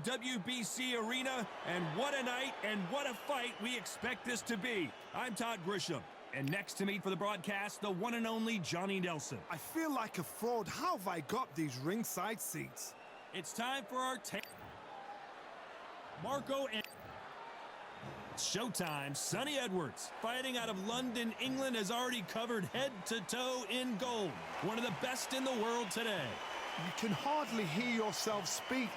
WBC Arena, and what a night and what a fight we expect this to be. I'm Todd Grisham, and next to me for the broadcast, the one and only Johnny Nelson. I feel like a fraud. How have I got these ringside seats? It's time for our Marco and Showtime. Sonny Edwards, fighting out of London, England, has already covered head to toe in gold. One of the best in the world today. You can hardly hear yourself speak.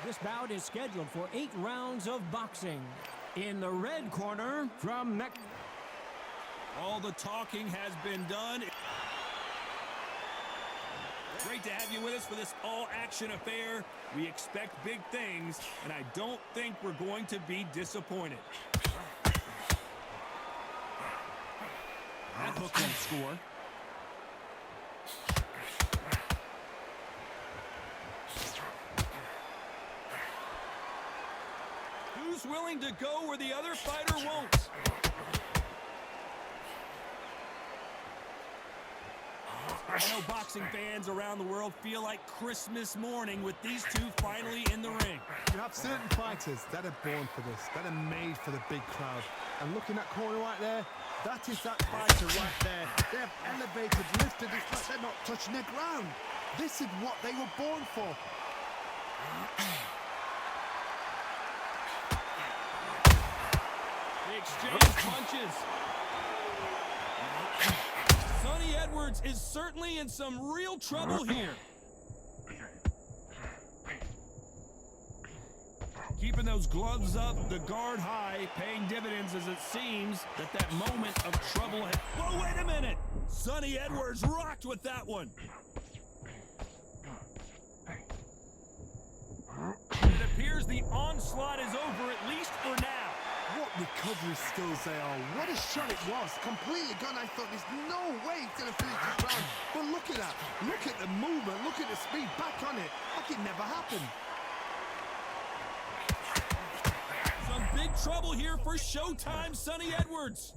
This bout is scheduled for 8 rounds of boxing. In the red corner, from Mexico. All the talking has been done. Great to have you with us for this all-action affair. We expect big things, and I don't think we're going to be disappointed. That hook won't score. Who's willing to go where the other fighter won't? I know boxing fans around the world feel like Christmas morning with these two finally in the ring. You have certain fighters that are born for this, that are made for the big crowd. And looking at that corner right there, that is that fighter right there. They have elevated, lifted, it's like they're not touching the ground. This is what they were born for. They exchange punches. Sonny Edwards is certainly in some real trouble here. Keeping those gloves up, the guard high, paying dividends as it seems that moment of trouble had... Whoa, wait a minute! Sonny Edwards rocked with that one. It appears the onslaught is over, at least for now. What recovery skills they are. What a shot it was. Completely gone. I thought there's no way he's going to finish this round. But look at that. Look at the movement. Look at the speed. Back on it. Like it never happened. Some big trouble here for Showtime Sonny Edwards.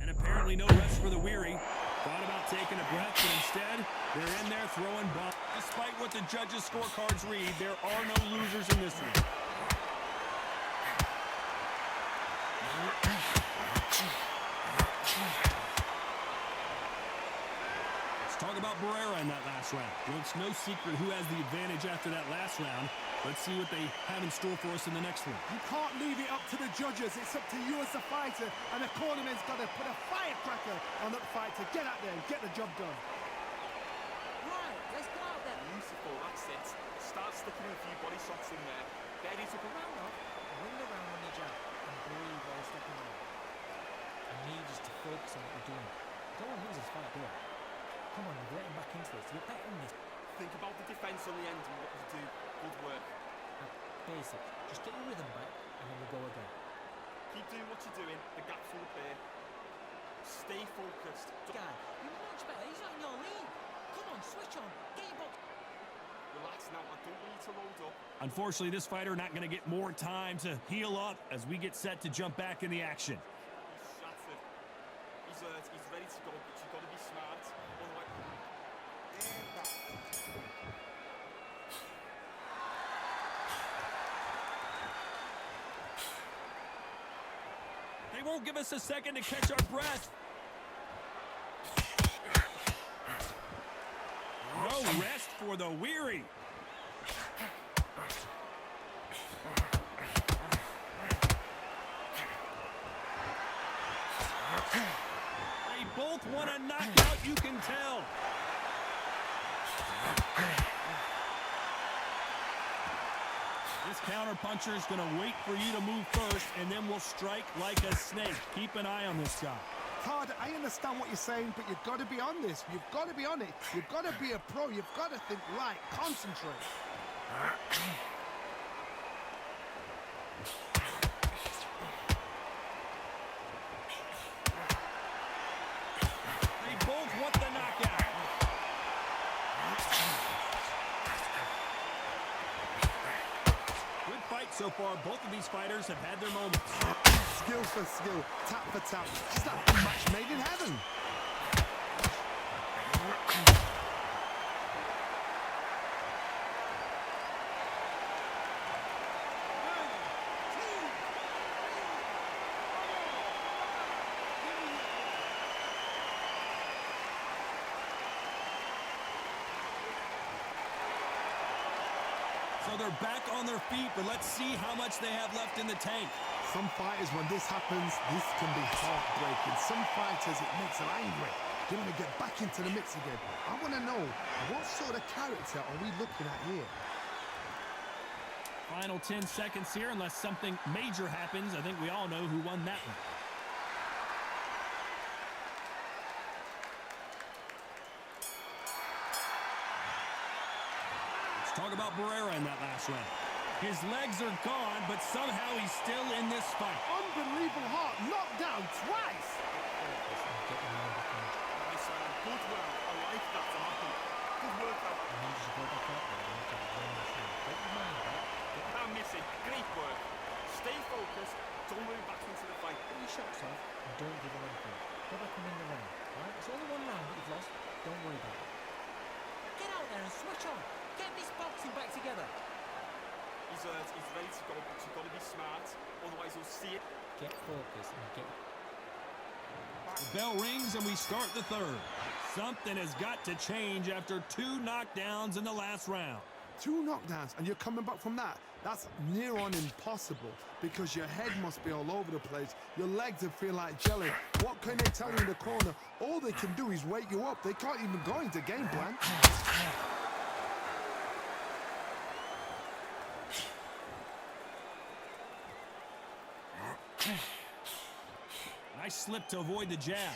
And apparently no rest for the weary. Thought about taking a breath, but instead, they're in there throwing bombs. Despite what the judges' scorecards read, there are no losers in this one. Let's talk about Barrera in that last round. Well, it's no secret who has the advantage after that last round. Let's see what they have in store for us in the next one. You can't leave it up to the judges. It's up to you as the fighter, and the cornerman's got to put a firecracker on that fight to get out there and get the job done. Right, let's go out there. Beautiful, that's it. Start sticking a few body shots in there. Then he took a round off, ring around on the jab, and breathe while stepping on. I need us to focus on what we're doing. Don't want to lose this fight, do it. Come on, you're getting back into this. You're better in this. Think about the defense on the end and what you do. Good work. Basic. Just get your rhythm back, and then we'll go again. Keep doing what you're doing. The gaps will appear. Stay focused. Guy, you're much better. He's not in your league. Come on, switch on. Get your box. Relax now. I don't want you to load up. Unfortunately, this fighter not going to get more time to heal up as we get set to jump back in the action. He's shattered. He's hurt. He's ready to go, but you've got to be smart. Otherwise... They won't give us a second to catch our breath. No rest for the weary. They both want a knockout, you can tell. This counter-puncher is going to wait for you to move first, and then we'll strike like a snake. Keep an eye on this guy. Todd, I understand what you're saying, but you've got to be on this. You've got to be on it. You've got to be a pro. You've got to think right. Concentrate. They both want the knockout. Good fight so far. Both of these fighters have had their moments. Skill for skill, tap for tap. Just like a match made in heaven. So they're back on their feet, but let's see how much they have left in the tank. Some fighters, when this happens, this can be heartbreaking. Some fighters, it makes them angry. They want to get back into the mix again. I want to know, what sort of character are we looking at here? Final 10 seconds here, unless something major happens. I think we all know who won that one. Let's talk about Barrera in that last round. His legs are gone, but somehow he's still in this fight. Unbelievable heart, knocked down twice. Nice round. Good round. I like that to happen. Good work out. Can't miss it. Great work. Stay focused. Don't move back into the fight. Put your shots off and don't give him anything. Go back and win the round. Alright? It's only one round that you've lost. Don't worry about it. Get out there and switch on. Get this boxing back together. He's ready to go, but you've got to be smart. Otherwise, you'll see it. Get focused and get... The bell rings and we start the third. Something has got to change after 2 knockdowns in the last round. 2 knockdowns, and you're coming back from that. That's near on impossible because your head must be all over the place. Your legs will feel like jelly. What can they tell you in the corner? All they can do is wake you up. They can't even go into game plan. Nice slip to avoid the jab.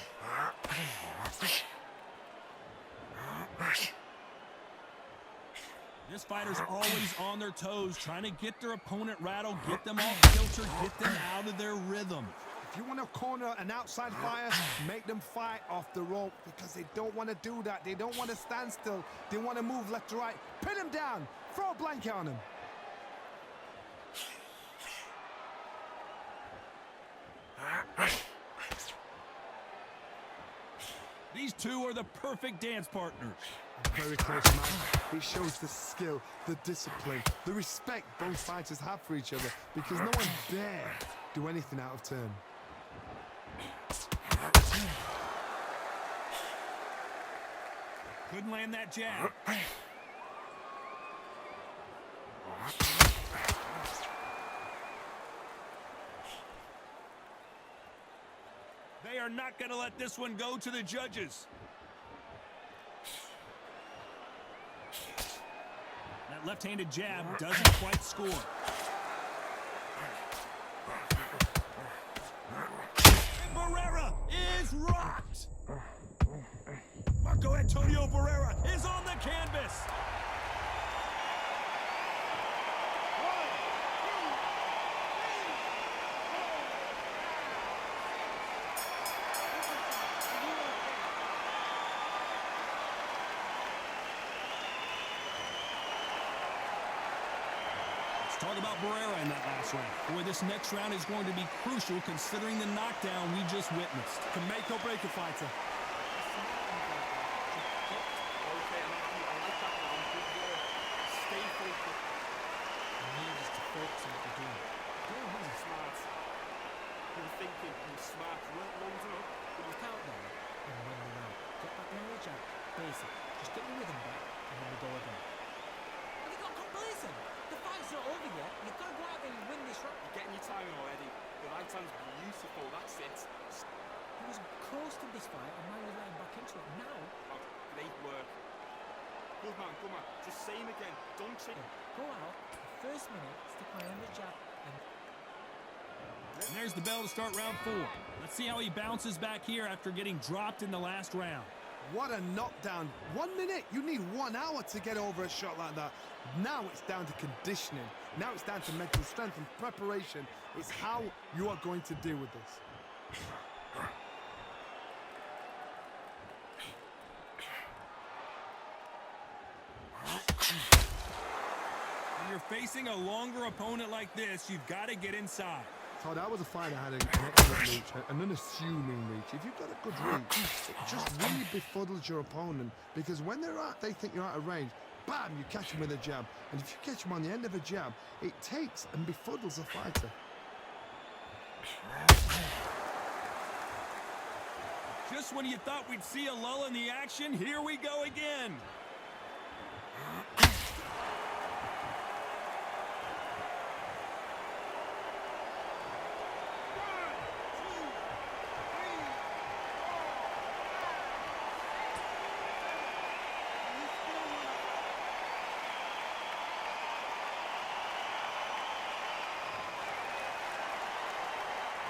This fighter's always on their toes, trying to get their opponent rattled, get them off kilter, get them out of their rhythm. If you want to corner an outside fighter, make them fight off the rope because they don't want to do that. They don't want to stand still. They want to move left to right. Pin them down. Throw a blanket on them. These two are the perfect dance partners. Very close match. It shows the skill, the discipline, the respect both fighters have for each other because no one dare do anything out of turn. Couldn't land that jab. They are not going to let this one go to the judges. That left-handed jab doesn't quite score. And Barrera is rocked. Marco Antonio Barrera is on the canvas. Talk about Barrera in that last round. Boy, this next round is going to be crucial considering the knockdown we just witnessed. Can make or break a fighter. Okay, I'm happy. I like that round. Good work. Stay focused. You need us to focus on what you're doing. He was smart. You were thinking, you were smart. You weren't loading up. But look out there and win the round. Get back behind the jab. Basic. Just get your rhythm back and then we go again. Have you got complacent? The fight's not over yet. You've got to go out there and win this round. You're getting your timing already. The right hand's beautiful. That's it. He was close to this fight and now he's lying back into it. Now, Oh, great work. Good man, good man. Just same again. Don't change. go out. The first minute, stick behind the jab and... And there's the bell to start round 4. Let's see how he bounces back here after getting dropped in the last round. What a knockdown. 1 minute. You need 1 hour to get over a shot like that. Now it's down to conditioning. Now it's down to mental strength and preparation. It's how you are going to deal with this. When you're facing a longer opponent like this, you've got to get inside. So that was a fight that had an excellent reach, an unassuming reach. If you've got a good reach, it just really befuddles your opponent because when they think you're out of range, bam, you catch them with a jab. And if you catch them on the end of a jab, it takes and befuddles the fighter. Just when you thought we'd see a lull in the action, here we go again.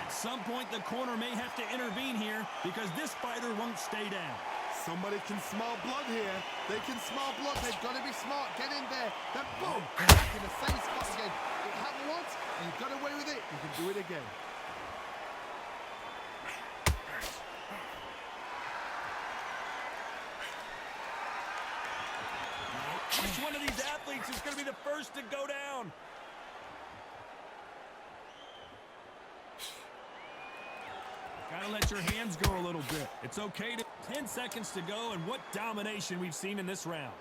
At some point, the corner may have to intervene here because this fighter won't stay down. Somebody can smell blood here. They can smell blood. They've got to be smart. Get in there. Then boom, back in the same spot again. It happened once, and you got away with it. You can do it again. Which one of these athletes is going to be the first to go down? Gotta let your hands go a little bit. It's okay to 10 seconds to go, and what domination we've seen in this round.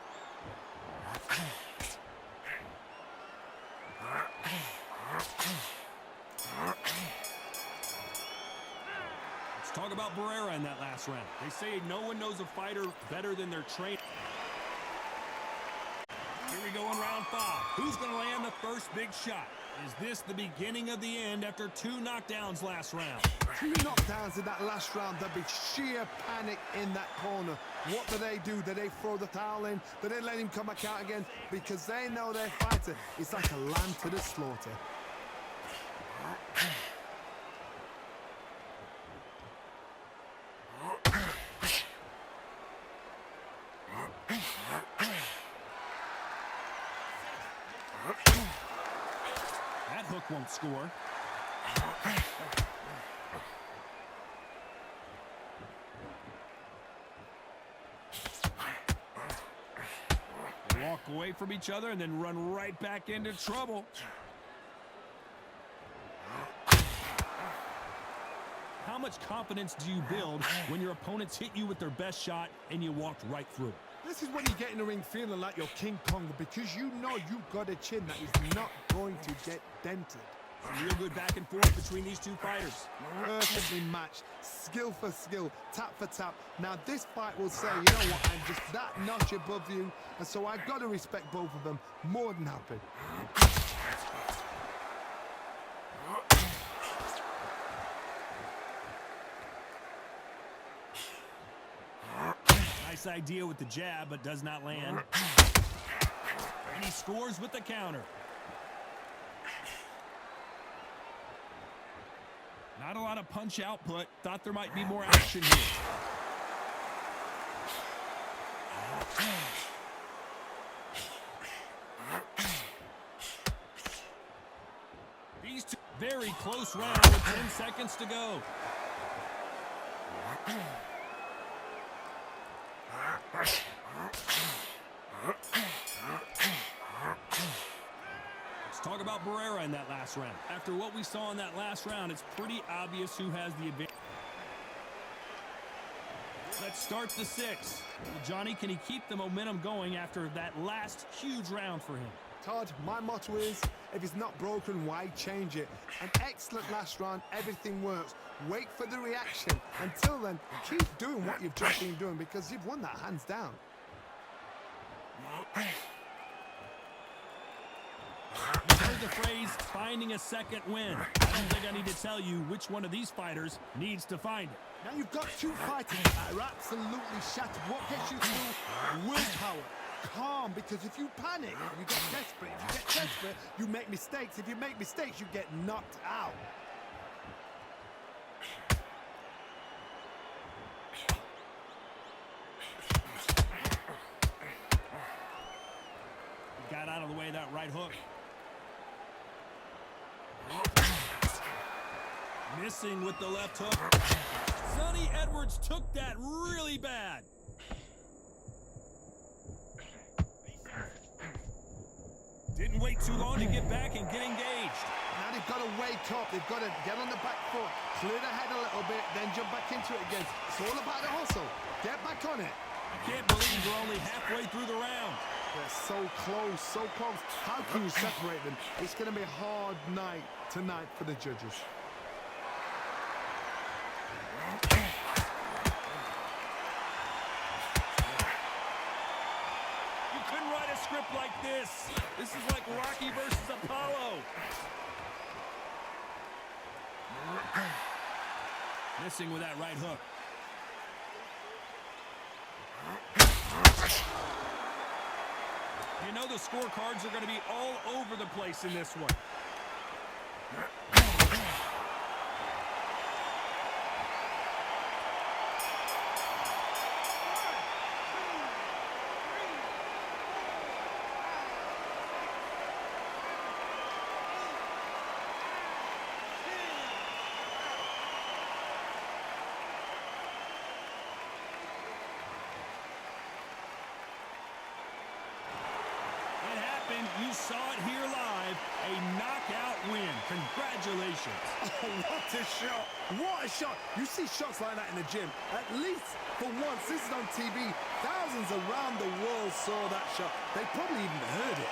Let's talk about Barrera in that last round. They say no one knows a fighter better than their trainer. Here we go in round 5. Who's going to land the first big shot? Is this the beginning of the end after 2 knockdowns last round? 2 knockdowns in that last round. There'll be sheer panic in that corner. What do? Do they throw the towel in? Do they let him come back out again? Because they know their fighter is like a lamb to the slaughter. That hook won't score. Walk away from each other and then run right back into trouble. How much confidence do you build when your opponents hit you with their best shot and you walked right through it? This is when you get in the ring feeling like you're King Kong, because you know you've got a chin that is not going to get dented. Real good back and forth between these two fighters. Perfectly matched, skill for skill, tap for tap. Now this fight will say, you know what, I'm just that notch above you, and so I've got to respect both of them. More than happy. Nice idea with the jab, but does not land. And he scores with the counter. Not a lot of punch output. Thought there might be more action here. These two, very close round with 10 seconds to go. Let's talk about Barrera in that last round. After what we saw in that last round, it's pretty obvious who has the advantage. Let's start the 6. Well, Johnny, can he keep the momentum going after that last huge round for him? Todd, my motto is, if it's not broken, why change it? An excellent last round, everything works. Wait for the reaction. Until then, keep doing what you've just been doing, because you've won that hands down. You've heard the phrase, finding a second win. I don't think I need to tell you which one of these fighters needs to find it. Now you've got 2 fighters that are absolutely shattered. What gets you through? Willpower. Calm, because if you panic, you get desperate. If you get desperate, you make mistakes. If you make mistakes, you get knocked out. Got out of the way of that right hook. Missing with the left hook. Sonny Edwards took that really bad. Didn't wait too long to get back and get engaged. Now they've got to wake up. They've got to get on the back foot, clear the head a little bit, then jump back into it again. It's all about the hustle. Get back on it. I can't believe we're only halfway through the round. They're so close, so close. How can you separate them? It's going to be a hard night tonight for the judges. You couldn't write a script like this. This is like Rocky versus Apollo. Missing with that right hook. You know the scorecards are going to be all over the place in this one. just saw it here live. A knockout win. Congratulations. Oh, what a shot. What a shot. You see shots like that in the gym. At least for once, this is on TV. Thousands around the world saw that shot. They probably even heard it.